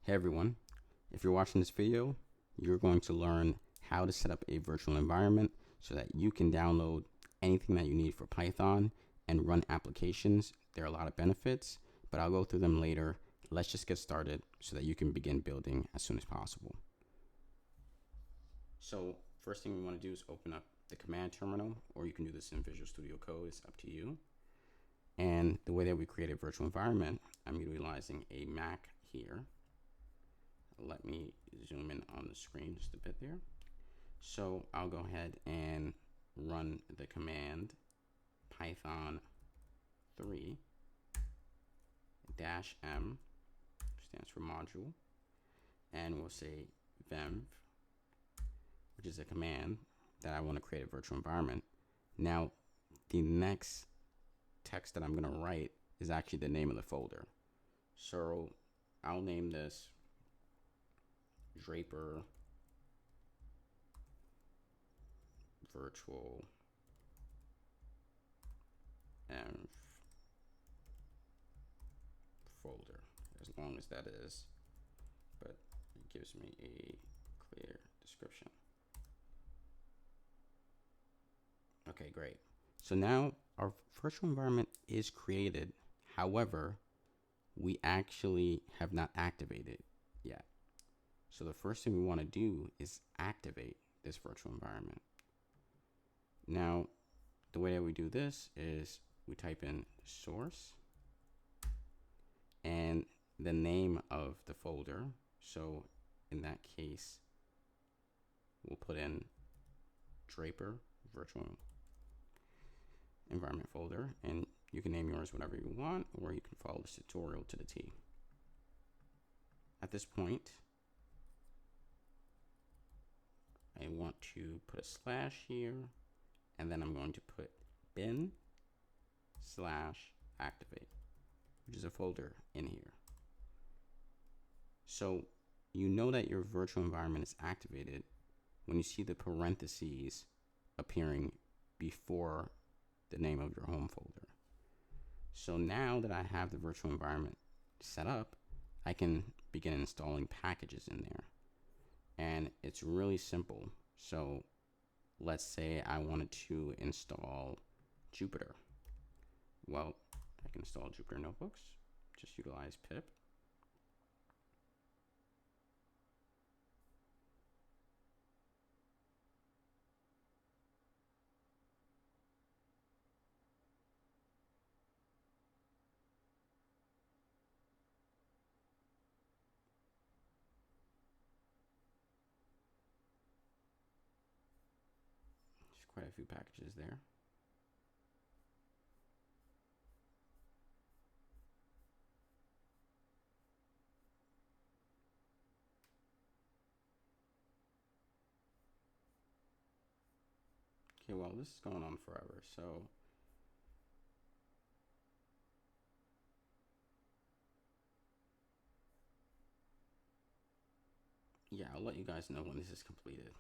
Hey everyone, if you're watching this video, you're going to learn how to set up a virtual environment so that you can download anything that you need for Python and run applications. There are a lot of benefits, but I'll go through them later. Let's just get started so that you can begin building as soon as possible. So first thing we want to do is open up the command terminal, or you can do this in Visual Studio Code. It's up to you. And the way that we create a virtual environment, I'm utilizing a Mac here. Let me zoom in on the screen just a bit there. So I'll go ahead and run the command python 3 -m, stands for module, and we'll say venv, which is a command that I want to create a virtual environment. Now, the next text that I'm going to write is actually the name of the folder. So I'll name this Draper virtual env folder, as long as that is, but it gives me a clear description. Okay, great. So now our virtual environment is created. However, we actually have not activated yet. So the first thing we want to do is activate this virtual environment. Now, the way that we do this is we type in source and the name of the folder. So in that case, we'll put in Draper virtual environment folder, and you can name yours whatever you want, or you can follow this tutorial to the T. At this point, I want to put a slash here, and then I'm going to put bin/activate, which is a folder in here. So you know that your virtual environment is activated when you see the parentheses appearing before the name of your home folder. So now that I have the virtual environment set up, I can begin installing packages in there. And it's really simple. So let's say I wanted to install Jupyter. Well, I can install Jupyter notebooks. Just utilize pip. There's quite a few packages there. Okay, well, this is going on forever, so yeah, I'll let you guys know when this is completed.